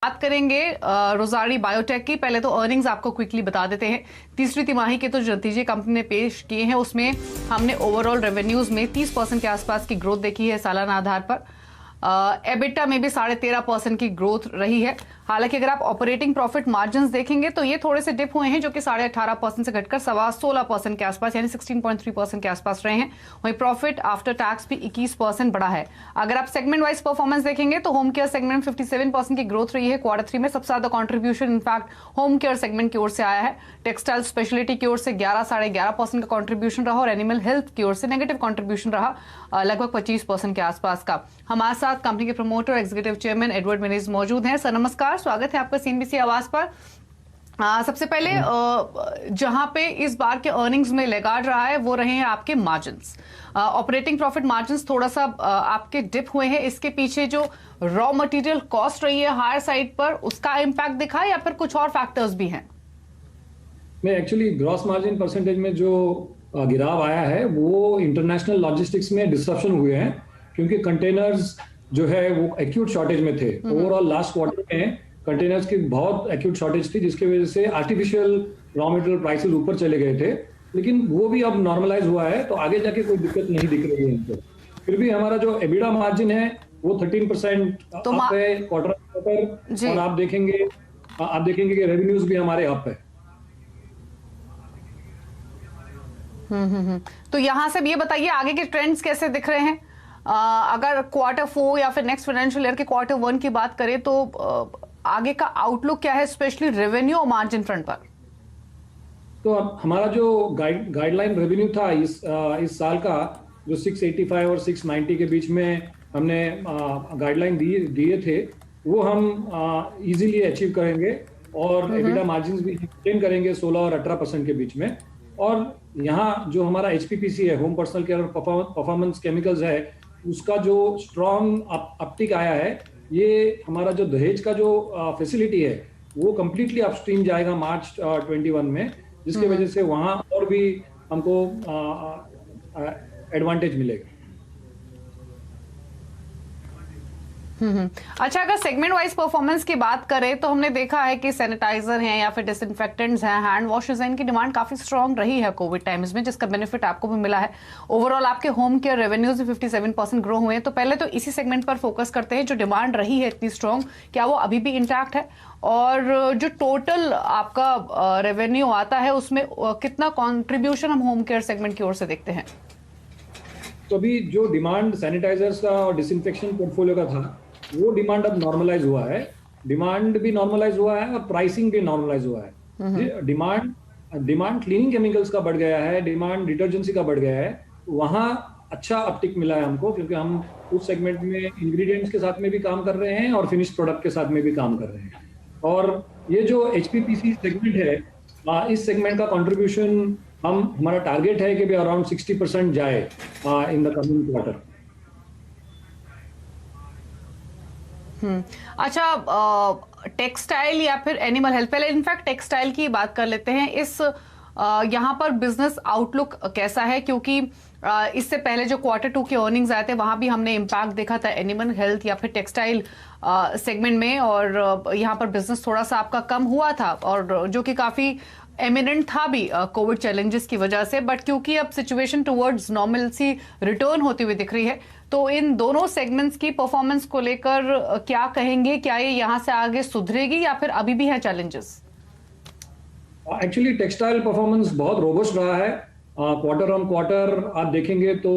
बात करेंगे रोजारी बायोटेक की। पहले तो अर्निंग्स आपको क्विकली बता देते हैं। तीसरी तिमाही के तो जो नतीजे कंपनी ने पेश किए हैं उसमें हमने ओवरऑल रेवेन्यूज में 30% के आसपास की ग्रोथ देखी है सालाना आधार पर। एबिटा में भी 13.5% की ग्रोथ रही है। हालांकि अगर आप ऑपरेटिंग प्रॉफिट मार्जिन्स देखेंगे तो ये थोड़े से डिप हुए हैं, जो कि 18.5% से घटकर 16.25% के आसपास यानी 16.3% के आसपास रहे हैं। वहीं प्रॉफिट आफ्टर टैक्स भी 21% बढ़ा है। अगर आप सेगमेंट वाइज परफॉर्मेंस देखेंगे तो होम केयर सेगमेंट 57% की ग्रोथ रही है Q3 में। सबसे ज्यादा contribution in fact home care segment की ओर से आया है। टेक्सटाइल स्पेशलिटी की ओर से 11.5% का कॉन्ट्रीब्यूशन रहा और एनिमल हेल्थ की ओर से नेगेटिव कॉन्ट्रीब्यूशन रहा लगभग 25% के आसपास का। हमारे साथ कंपनी के promoter executive chairman Edward manage मौजूद हैं। सर नमस्कार, स्वागत है आपका सीएनबीसी आवाज पर। सबसे पहले जहां पे इस बार के अर्निंग्स में लेगार्ड रहा है वो रहे हैं आपके मार्जिन्स। ऑपरेटिंग प्रॉफिट मार्जिन्स थोड़ा सा आपके डिप हुए हैं। इसके पीछे जो रॉ मटेरियल कॉस्ट रही है हायर साइड पर, उसका इम्पैक्ट दिखा है या फिर कुछ और फैक्टर्स भी हैं? में एक्चुअली ग्रॉस मार्जिन परसेंटेज में जो गिराव आया है वो इंटरनेशनल लॉजिस्टिक्स में डिस्ट्रप्शन हुए हैं, क्योंकि कंटेनर्स जो है वो एक्यूट शॉर्टेज में थे। ओवरऑल लास्ट क्वार्टर में कंटेनर्स की बहुत एक्यूट शॉर्टेज थी, जिसकी वजह से आर्टिफिशियल रॉ मटेरियल प्राइसेस ऊपर चले गए थे। लेकिन वो भी अब नॉर्मलाइज हुआ है, तो आगे जाके कोई दिक्कत नहीं दिख रही है इनको। फिर भी हमारा जो एबिडा मार्जिन है वो 13% अप है क्वार्टर, और आप देखेंगे कि रेवेन्यूज भी हमारे अप है। तो यहां से ये बताइए आगे के ट्रेंड्स कैसे दिख रहे हैं। अगर Q4 या फिर नेक्स्ट फाइनेंशियल ईयर के Q1 की बात करें तो आगे का आउटलुक क्या है, स्पेशली रेवेन्यू और मार्जिन फ्रंट पर? तो हमारा जो गाइडलाइन रेवेन्यू था इस साल का, जो 685 और 690 के बीच में हमने गाइडलाइन दिए थे, वो हम इजीली अचीव करेंगे और एबिटा मार्जिन्स भी मेंटेन करेंगे 16 और 18% के बीच में। और यहाँ जो हमारा HPPC है, होम पर्सनल केयर और परफॉर्मेंस केमिकल्स है, उसका जो स्ट्रॉन्ग अपटिक आया है, ये हमारा जो दहेज का जो फैसिलिटी है वो कंप्लीटली अपस्ट्रीम जाएगा मार्च 21 में, जिसकी वजह से वहां और भी हमको एडवांटेज मिलेगा। अच्छा, अगर सेगमेंट वाइज परफॉर्मेंस की बात करें तो हमने देखा है कि सैनिटाइजर हैं या फिर डिसइंफेक्टेंट्स हैं, हैंड वॉशेस हैं, इनकी डिमांड काफी स्ट्रांग रही है कोविड टाइम्स में, जिसका बेनिफिट आपको भी मिला है। ओवरऑल आपके होम केयर रेवेन्यूज भी 57% ग्रो हुए हैं। तो पहले तो इसी सेगमेंट पर फोकस करते हैं। जो डिमांड रही है इतनी स्ट्रांग, क्या वो अभी भी इंटैक्ट है? और जो टोटल आपका रेवेन्यू आता है उसमें कितना कॉन्ट्रीब्यूशन हम होम केयर सेगमेंट की ओर से देखते हैं? तो अभी जो डिमांड सैनिटाइजर्स का और डिसइंफेक्शन पोर्टफोलियो का था, वो डिमांड अब नॉर्मलाइज हुआ है। डिमांड भी नॉर्मलाइज हुआ है और प्राइसिंग भी नॉर्मलाइज हुआ है। डिमांड क्लीनिंग केमिकल्स का बढ़ गया है, डिमांड डिटर्जेंसी का बढ़ गया है। वहां अच्छा अपटिक मिला है हमको, क्योंकि हम उस सेगमेंट में इंग्रेडिएंट्स के साथ में भी काम कर रहे हैं और फिनिश प्रोडक्ट के साथ में भी काम कर रहे हैं। और ये जो HPPC सेगमेंट है, इस सेगमेंट का कंट्रीब्यूशन हमारा टारगेट है कि भी अराउंड 60% जाए इन द कमिंग क्वार्टर। अच्छा, टेक्सटाइल या फिर एनिमल हेल्थ, पहले इनफैक्ट टेक्सटाइल की बात कर लेते हैं। इस यहाँ पर बिजनेस आउटलुक कैसा है? क्योंकि इससे पहले जो Q2 के अर्निंग्स आए थे वहां भी हमने इम्पैक्ट देखा था एनिमल हेल्थ या फिर टेक्सटाइल सेगमेंट में, और यहाँ पर बिजनेस थोड़ा सा आपका कम हुआ था, और जो कि काफी एमिनेंट था भी कोविड चैलेंजेस की वजह से। बट क्योंकि अब सिचुएशन टुवर्ड्स नॉर्मलसी रिटर्न होती हुई दिख रही है, तो इन दोनों सेगमेंट्स की परफॉर्मेंस को लेकर क्या कहेंगे? क्या ये यहाँ से आगे सुधरेगी या फिर अभी भी है चैलेंजेस? एक्चुअली टेक्सटाइल परफॉर्मेंस बहुत रोबस्ट रहा है। क्वार्टर ऑन क्वार्टर आप देखेंगे तो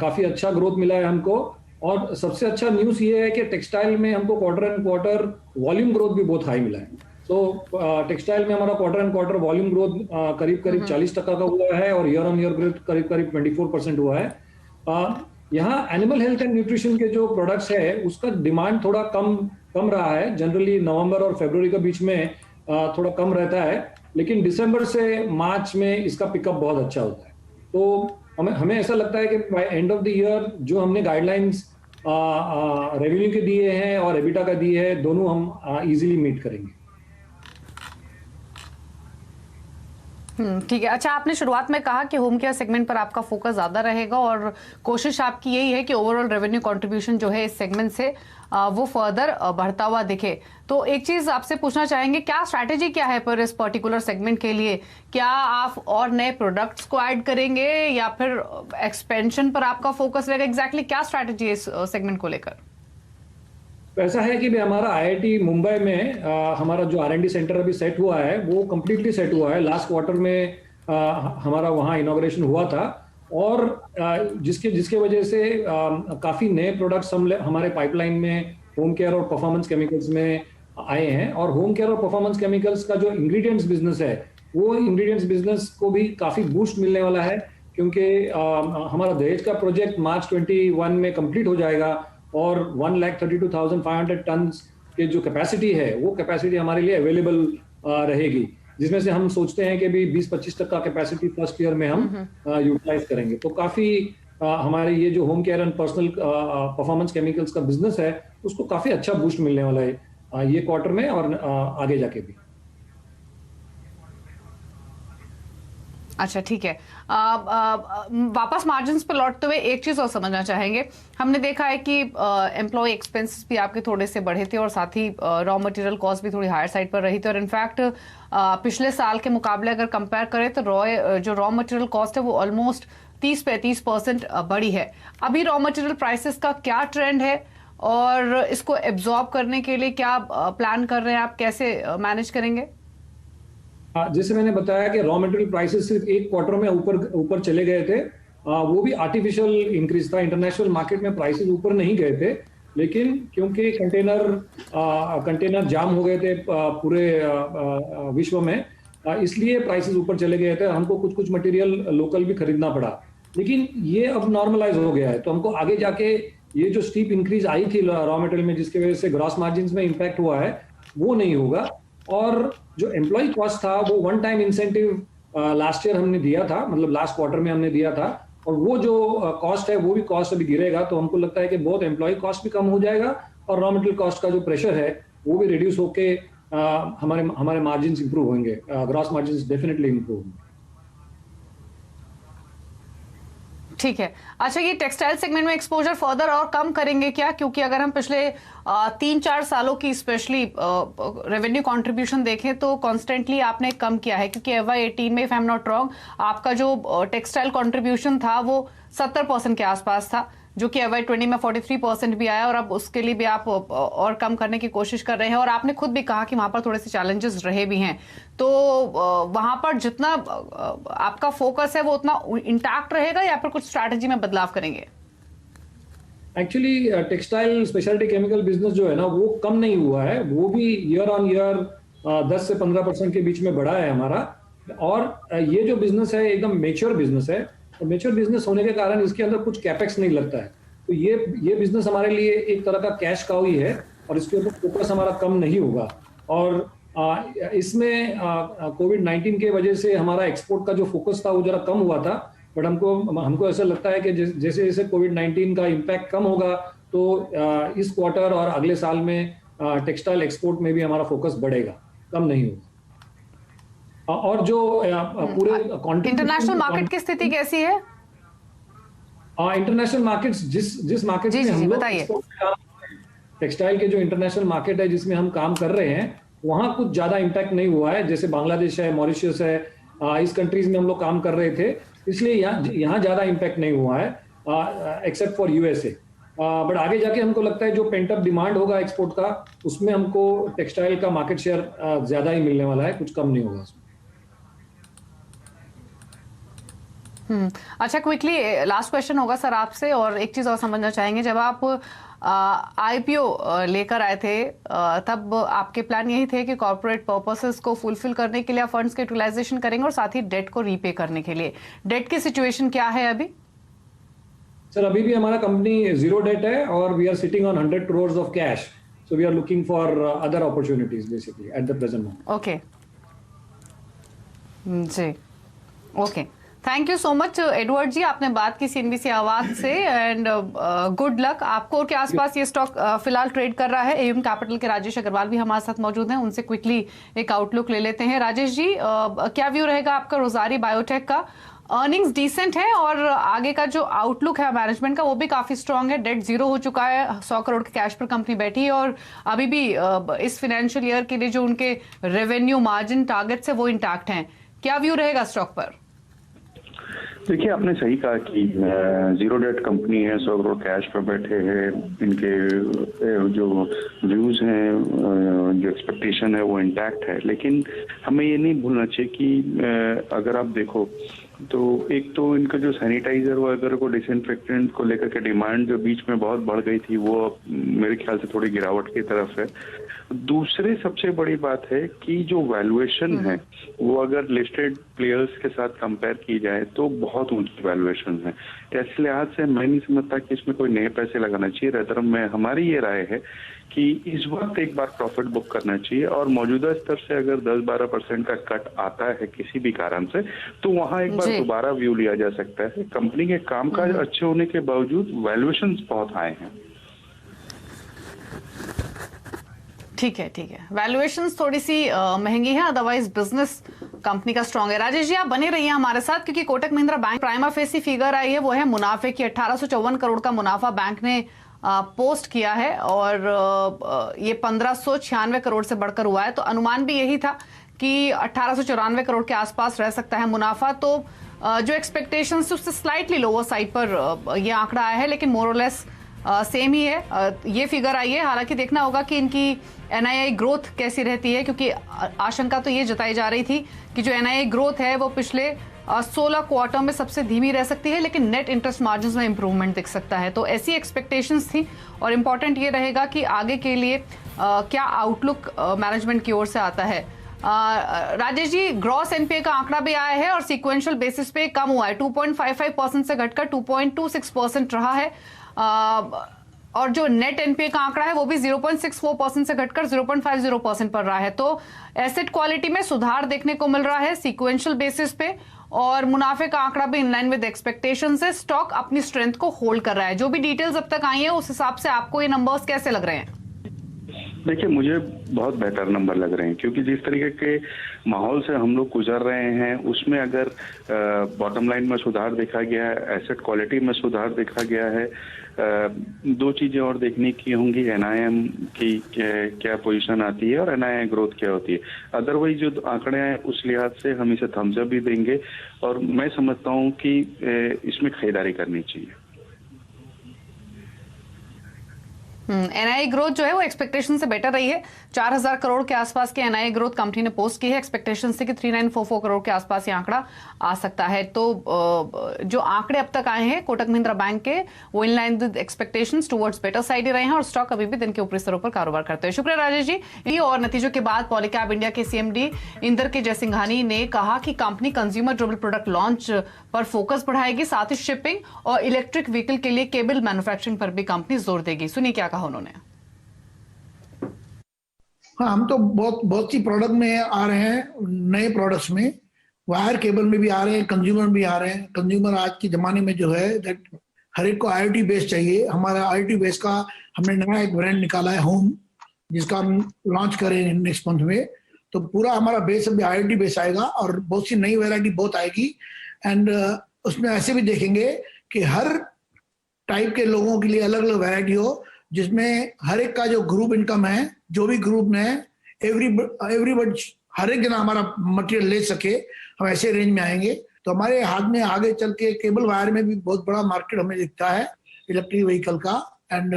काफी अच्छा ग्रोथ मिला है हमको। और सबसे अच्छा न्यूज़ ये है कि टेक्सटाइल में हमको quarter and quarter volume growth भी बहुत हाई मिला है। तो टेक्सटाइल में हमारा quarter and quarter volume growth करीब 40% का हुआ है, और ईयर ऑन ईयर ग्रोथ करीब 24% हुआ है। यहाँ एनिमल हेल्थ एंड न्यूट्रिशन के जो प्रोडक्ट्स है उसका डिमांड थोड़ा कम रहा है। जनरली नवंबर और फरवरी के बीच में थोड़ा कम रहता है, लेकिन दिसंबर से मार्च में इसका पिकअप बहुत अच्छा होता है। तो हमें ऐसा लगता है कि by end of the year जो हमने गाइडलाइंस रेवेन्यू के दिए हैं और एबिटा का दिए हैं, दोनों हम इजीली मीट करेंगे। ठीक है। अच्छा, आपने शुरुआत में कहा कि होम केयर सेगमेंट पर आपका फोकस ज्यादा रहेगा और कोशिश आपकी यही है कि ओवरऑल रेवेन्यू कंट्रीब्यूशन जो है इस सेगमेंट से वो फर्दर बढ़ता हुआ दिखे। तो एक चीज आपसे पूछना चाहेंगे, क्या स्ट्रैटेजी क्या है पर इस पर्टिकुलर सेगमेंट के लिए? क्या आप और नए प्रोडक्ट्स को ऐड करेंगे या फिर एक्सपेंशन पर आपका फोकस रहेगा? एग्जैक्टली क्या स्ट्रैटेजी है इस सेगमेंट को लेकर? तो ऐसा है कि भी हमारा आईआईटी मुंबई में हमारा जो आर&डी सेंटर अभी सेट हुआ है वो कंप्लीटली सेट हुआ है। लास्ट क्वार्टर में हमारा वहाँ इनॉग्रेशन हुआ था और जिसके जिसके वजह से काफ़ी नए प्रोडक्ट्स हमारे पाइपलाइन में होम केयर और परफॉर्मेंस केमिकल्स में आए हैं। और होम केयर और परफॉर्मेंस केमिकल्स का जो इंग्रेडिएंट्स बिजनेस है वो इंग्रेडिएंट्स बिजनेस को भी काफ़ी बूस्ट मिलने वाला है, क्योंकि हमारा दहेज का प्रोजेक्ट मार्च 21 में कंप्लीट हो जाएगा और 1,32,500 टन के जो कैपेसिटी है वो कैपेसिटी हमारे लिए अवेलेबल रहेगी, जिसमें से हम सोचते हैं कि भी 20-25% का कैपेसिटी फर्स्ट ईयर में हम यूटिलाइज करेंगे। तो काफ़ी हमारे ये जो home care and personal performance chemicals का बिजनेस है उसको काफ़ी अच्छा बूस्ट मिलने वाला है ये क्वार्टर में और आगे जाके भी। अच्छा, ठीक है। वापस मार्जिन्स पे लौटते हुए एक चीज और समझना चाहेंगे। हमने देखा है कि एम्प्लॉय एक्सपेंसेस भी आपके थोड़े से बढ़े थे और साथ ही रॉ मटेरियल कॉस्ट भी थोड़ी हायर साइड पर रही थी और इनफैक्ट पिछले साल के मुकाबले अगर कंपेयर करें तो जो रॉ मटेरियल कॉस्ट है वो ऑलमोस्ट 30-35% बढ़ी है। अभी रॉ मटेरियल प्राइसेस का क्या ट्रेंड है और इसको एब्जॉर्ब करने के लिए क्या प्लान कर रहे हैं आप, कैसे मैनेज करेंगे? जैसे मैंने बताया कि रॉ मटेरियल प्राइसेस सिर्फ एक क्वार्टर में ऊपर चले गए थे, वो भी आर्टिफिशियल इंक्रीज था। इंटरनेशनल मार्केट में प्राइसेस ऊपर नहीं गए थे, लेकिन क्योंकि कंटेनर जाम हो गए थे पूरे विश्व में, इसलिए प्राइसेस ऊपर चले गए थे। हमको कुछ कुछ मटेरियल लोकल भी खरीदना पड़ा, लेकिन ये अब नॉर्मलाइज हो गया है। तो हमको आगे जाके ये जो स्टीप इंक्रीज आई थी रॉ मटेरियल में जिसकी वजह से ग्रॉस मार्जिन में इंपैक्ट हुआ है वो नहीं होगा। और जो एम्प्लॉय कॉस्ट था वो one time incentive last year हमने दिया था, मतलब लास्ट क्वार्टर में हमने दिया था, और वो जो कॉस्ट है वो भी कॉस्ट अभी गिरेगा। तो हमको लगता है कि बहुत एम्प्लॉय कॉस्ट भी कम हो जाएगा और रॉ मटेरियल कॉस्ट का जो प्रेशर है वो भी रिड्यूस होके हमारे मार्जिन इंप्रूव होंगे, ग्रॉस मार्जिन डेफिनेटली इंप्रूव होंगे। ठीक है। अच्छा, ये टेक्सटाइल सेगमेंट में एक्सपोजर फर्दर और कम करेंगे क्या? क्योंकि अगर हम पिछले 3-4 सालों की स्पेशली रेवेन्यू कंट्रीब्यूशन देखें तो कॉन्स्टेंटली आपने कम किया है, क्योंकि FY18 में if I am not wrong आपका जो टेक्सटाइल कंट्रीब्यूशन था वो 70% के आसपास था, जो कि FY20 में 43% भी आया और अब उसके लिए भी आप और कम करने की कोशिश कर रहे हैं। और आपने खुद भी कहा कि वहां पर थोड़े से चैलेंजेस रहे भी हैं, तो वहां पर जितना आपका फोकस है वो उतना इंटैक्ट रहेगा या फिर कुछ स्ट्रैटेजी में बदलाव करेंगे? Actually textile speciality chemical business जो है ना वो कम नहीं हुआ है, वो भी ईयर ऑन ईयर 10 से 15% के बीच में बढ़ा है हमारा। और ये जो बिजनेस है एकदम मेच्योर बिजनेस है, और मेच्योर बिजनेस होने के कारण इसके अंदर कुछ कैपेक्स नहीं लगता है। तो ये बिजनेस हमारे लिए एक तरह का कैश काउ ही है और इसके ऊपर फोकस हमारा कम नहीं होगा। और इसमें कोविड-19 के वजह से हमारा एक्सपोर्ट का जो फोकस था वो जरा कम हुआ था, बट हमको ऐसा लगता है कि जैसे जैसे कोविड-19 का इम्पैक्ट कम होगा तो इस क्वार्टर और अगले साल में टेक्सटाइल एक्सपोर्ट में भी हमारा फोकस बढ़ेगा, कम नहीं होगा। और जो पूरे इंटरनेशनल मार्केट की स्थिति कैसी है? इंटरनेशनल मार्केट्स जिस मार्केट में हम लोग टेक्सटाइल के जो इंटरनेशनल मार्केट है जिसमें हम काम कर रहे हैं वहां कुछ ज्यादा इम्पैक्ट नहीं हुआ है। जैसे बांग्लादेश है, मॉरिशस है, इस कंट्रीज में हम लोग काम कर रहे थे, इसलिए यहाँ ज्यादा इम्पैक्ट नहीं हुआ है एक्सेप्ट फॉर USA। बट आगे जाके हमको लगता है जो पेंटअप डिमांड होगा एक्सपोर्ट का उसमें हमको टेक्सटाइल का मार्केट शेयर ज्यादा ही मिलने वाला है, कुछ कम नहीं होगा उसमें। अच्छा, क्विकली लास्ट क्वेश्चन होगा सर आपसे, और एक चीज और समझना चाहेंगे। जब आप IPO लेकर आए थे तब आपके प्लान यही थे कि कॉर्पोरेट पर्पसेस को फुलफिल करने के लिए आप फंड्स के यूटिलाइजेशन करेंगे और साथ ही डेट को रीपे करने के लिए। डेट की सिचुएशन क्या है अभी? सर अभी भी हमारा कंपनी जीरो डेट है और we are sitting on 100 crores of cash, so we are looking for other opportunities basically at the present moment. Okay जी, okay, thank you so much Edward ji, आपने बात की सीएनबीसी आवाज से एंड गुड लक आपको के आसपास ये स्टॉक फिलहाल ट्रेड कर रहा है। एम कैपिटल के राजेश अग्रवाल भी हमारे साथ मौजूद हैं, उनसे क्विकली एक आउटलुक ले लेते हैं। राजेश जी, क्या व्यू रहेगा आपका रोजारी बायोटेक का? अर्निंग्स डिसेंट है और आगे का जो आउटलुक है मैनेजमेंट का वो भी काफी स्ट्रांग है, डेट जीरो हो चुका है, 100 करोड़ के कैश पर कंपनी बैठी है और अभी भी इस फाइनेंशियल ईयर के लिए जो उनके रेवेन्यू मार्जिन टारगेट्स है वो इंटैक्ट हैं। क्या व्यू रहेगा स्टॉक पर? देखिए, आपने सही कहा कि जीरो डेट कंपनी है, 100 करोड़ कैश पर बैठे हैं, इनके जो व्यूज हैं, जो एक्सपेक्टेशन है वो इंटैक्ट है। लेकिन हमें ये नहीं भूलना चाहिए कि अगर आप देखो तो एक तो इनका जो सैनिटाइजर वगैरह को, डिसइंफेक्टेंट को लेकर के डिमांड जो बीच में बहुत बढ़ गई थी, वो मेरे ख्याल से थोड़ी गिरावट की तरफ है। दूसरे सबसे बड़ी बात है कि जो वैल्यूएशन है वो अगर लिस्टेड प्लेयर्स के साथ कंपेयर की जाए तो बहुत ऊंची वैल्यूएशन है। इस लिहाज से मैं नहीं समझता कि इसमें कोई नए पैसे लगाना चाहिए। रेदर में हमारी ये राय है कि इस वक्त एक बार प्रॉफिट बुक करना चाहिए और मौजूदा स्तर से अगर 10-12% का कट आता है किसी भी कारण से, तो वहां एक बार दोबारा व्यू लिया जा सकता है। कंपनी के कामकाज अच्छे होने के बावजूद वैल्यूएशन बहुत हाई हैं। ठीक है, ठीक है, वैल्यूएशंस थोड़ी सी महंगी है, अदरवाइज बिजनेस कंपनी का स्ट्रांग है। राजेश जी, आप बने रहिए हमारे साथ क्योंकि Kotak Mahindra bank prima facie figure आई है, वो है मुनाफे की। 1854 करोड़ का मुनाफा बैंक ने पोस्ट किया है और ये 1596 करोड़ से बढ़कर हुआ है। तो अनुमान भी यही था कि 1894 करोड़ के आसपास रह सकता है मुनाफा। तो जो एक्सपेक्टेशन उससे स्लाइटली लोअर साइड पर ये आंकड़ा आया है, लेकिन मोर और लेस सेम ही है ये फिगर आई है। हालांकि देखना होगा कि इनकी एनआईआई ग्रोथ कैसी रहती है, क्योंकि आशंका तो ये जताई जा रही थी कि जो एनआईआई ग्रोथ है वो पिछले 16 क्वार्टर में सबसे धीमी रह सकती है, लेकिन नेट इंटरेस्ट मार्जिन में इंप्रूवमेंट दिख सकता है। तो ऐसी एक्सपेक्टेशंस थी और इंपॉर्टेंट ये रहेगा कि आगे के लिए क्या आउटलुक मैनेजमेंट की ओर से आता है। राजेश जी, ग्रॉस एनपीए का आंकड़ा भी आया है और सीक्वेंशियल बेसिस पे कम हुआ है, 2.55% से घटकर 2.26% रहा है। और जो नेट एनपीए का आंकड़ा है वो भी 0.64% से घटकर 0.50% पर रहा है। तो एसेट क्वालिटी में सुधार देखने को मिल रहा है सीक्वेंशियल बेसिस पे और मुनाफे का आंकड़ा भी इनलाइन विद एक्सपेक्टेशंस है। स्टॉक अपनी स्ट्रेंथ को होल्ड कर रहा है। जो भी डिटेल्स अब तक आई है उस हिसाब से आपको ये नंबर्स कैसे लग रहे हैं? देखिए, मुझे बहुत बेहतर नंबर लग रहे हैं क्योंकि जिस तरीके के माहौल से हम लोग गुजर रहे हैं उसमें अगर बॉटम लाइन में सुधार देखा गया है, एसेट क्वालिटी में सुधार देखा गया है, दो चीजें और देखने की होंगी, एनआईएम की क्या पोजीशन आती है और एनआईआई ग्रोथ क्या होती है। अदरवाइज जो आंकड़े हैं उस लिहाज से हम इसे थम्स अप भी देंगे और मैं समझता हूं कि इसमें खरीदारी करनी चाहिए। एनआईआई ग्रोथ जो है वो एक्सपेक्टेशन से बेटर रही है। 4000 करोड़ के आसपास की एनआईआई ग्रोथ कंपनी ने पोस्ट की है। एक्सपेक्टेशन से कि 3944 करोड़ के आसपास ये आंकड़ा आ सकता है। तो जो आंकड़े अब तक आए हैं कोटक महिंद्रा बैंक के, वो in line with expectations towards better side ही रहे हैं और स्टॉक अभी भी दिन के ऊपरी स्तरों पर कारोबार करते हैं। शुक्रिया राजेश जी। और नतीजों के बाद पॉलीकैब इंडिया के सीएमडी इंदर के जयसिंघानी ने कहा कि company consumer durable product launch पर फोकस बढ़ाएगी, साथ ही शिपिंग और इलेक्ट्रिक व्हीकल के लिए केबल मैन्युफैक्चरिंग पर भी कंपनी जोर देगी। सुनिए क्या कहा उन्होंने। हाँ, हम तो बहुत सी प्रोडक्ट में आ रहे हैं, नए प्रोडक्ट्स में वायर केबल में भी आ रहे हैं, कंज्यूमर भी आ रहे हैं। कंज्यूमर आज के जमाने में जो है दैट हर एक को IoT बेस चाहिए। हमारा IoT बेस का हमने नया एक ब्रांड निकाला है होम, जिसका हम लॉन्च करें नेक्स्ट मंथ में। तो पूरा हमारा बेस अभी IoT बेस आएगा और बहुत सी नई वैरायटी बहुत आएगी। एंड उसमें ऐसे भी देखेंगे कि हर टाइप के लोगों के लिए अलग अलग वैरायटी हो, जिसमें हर एक का जो ग्रुप इनकम है, जो भी ग्रुप में एवरीबडी हर एक जना हमारा मटेरियल ले सके, हम ऐसे रेंज में आएंगे। तो हमारे हाथ में आगे चल के केबल वायर में भी बहुत बड़ा मार्केट हमें दिखता है, इलेक्ट्रिक व्हीकल का एंड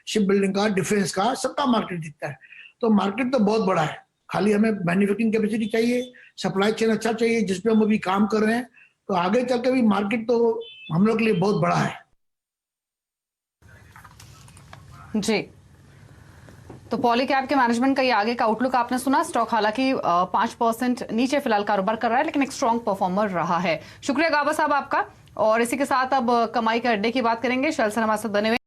शिप बिल्डिंग का, डिफेंस का, सबका मार्केट दिखता है। तो मार्केट तो बहुत बड़ा है, खाली हमें मैन्युफैक्चरिंग कैपेसिटी चाहिए, सप्लाई चेन अच्छा चाहिए, जिसपे हम अभी काम कर रहे हैं। तो आगे चल के भी मार्केट तो हम लोग के लिए बहुत बड़ा है जी। तो पॉलीकैब के मैनेजमेंट का ये आगे का आउटलुक आपने सुना। स्टॉक हालांकि 5% नीचे फिलहाल कारोबार कर रहा है, लेकिन एक स्ट्रॉन्ग परफॉर्मर रहा है। शुक्रिया गाबा साहब आपका। और इसी के साथ अब कमाई के अड्डे की बात करेंगे। शैल सर हमारे साथ बने हुए